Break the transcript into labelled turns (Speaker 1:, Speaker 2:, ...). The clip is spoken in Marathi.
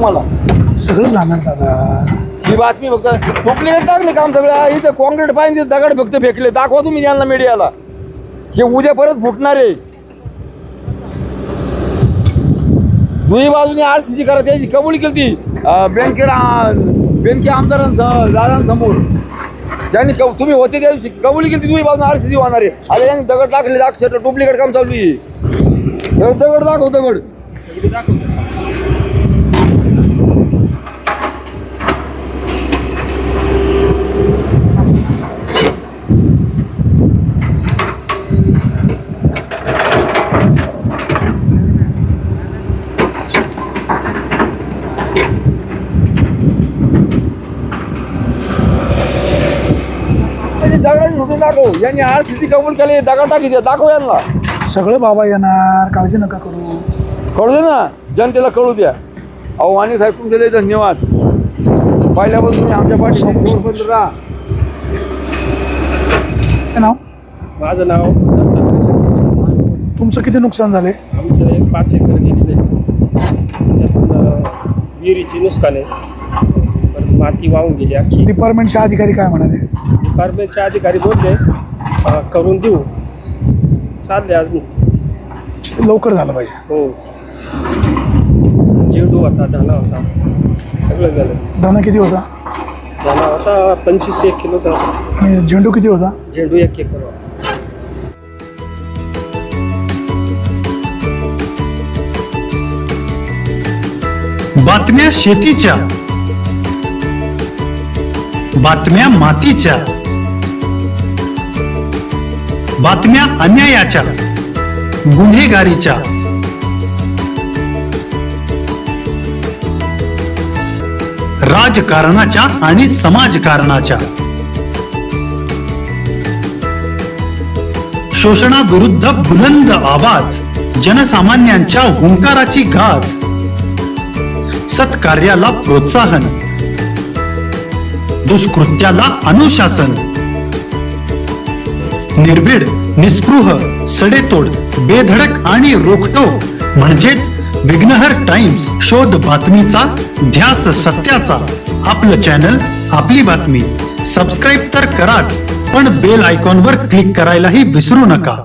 Speaker 1: तुम्हाला
Speaker 2: सगळं जाणार दादा.
Speaker 1: ही बातमी फक्त डुप्लिकेट टाकले काम सगळं. इथं कॉन्क्रीट पाहिजे दगड फक्त फेकले. दाखवा तुम्ही यांना मीडियाला. हे उद्या परत फुटणार आहे. दुई बाजूने RCC करा त्याची कबुली केली बँके आमदारांसमोर. त्यांनी तुम्ही होते त्या दिवशी कबुली केली. दुई बाजूने RCC होणार आहे. आता यांनी दगड टाकले. डुप्लिकेट काम चालू आहे. दगड दाखव दगड. दगडाची झुटून दाखव. यांनी RCC कबूल केले. दगड टाकी द्या. दाखव यांना.
Speaker 2: सगळं बाबा येणार, काळजी नका करू.
Speaker 1: कळू दे ना, जनतेला कळू द्या. अहो वाणी साहेब तुमचे लय धन्यवाद. पहिल्यापासून तुम्ही आमच्या पाठी राहा.
Speaker 2: काय नाव?
Speaker 3: माझं नाव
Speaker 2: तुमचं किती नुकसान झाले?
Speaker 3: आमचं एक 5 एकर गेलेलं आहे. त्याच्यातून विहिरीची नुकसान आहे. परत माती वाहून गेली अख्खी.
Speaker 2: डिपार्टमेंटचे अधिकारी काय म्हणाले?
Speaker 3: डिपार्टमेंटचे अधिकारी बोलले करून देऊ. चालले अजून
Speaker 2: लवकर झालं पाहिजे.
Speaker 3: हो. झेंडू होता, धाना होता, सगळं झालं.
Speaker 2: दाना किती होता?
Speaker 3: धाना होता 25 किलोचा.
Speaker 2: आणि झेंडू किती होता?
Speaker 3: झेंडू 1 एकर होता.
Speaker 4: बातम्या शेतीच्या, बातम्या मातीच्या, बातम्या अन्यायाच्या, गुन्हेगारीच्या, राजकारणाच्या आणि समाजकारणाच्या, शोषणाविरुद्ध बुलंद आवाज, जनसामान्यांच्या हुंकाराची गाज, सत्कार्याला प्रोत्साहन, दुष्कृत्याला अनुशासन, निर्भीड, निस्पृह, सडेतोड, बेधडक आणि रोखटोक म्हणजेच विघ्नहर टाइम्स. शोध बातमीचा, ध्यास सत्याचा. आपलं चॅनल, आपली बातमी. सबस्क्राईब तर कराच, पण बेल आयकॉनवर क्लिक करायलाही विसरू नका.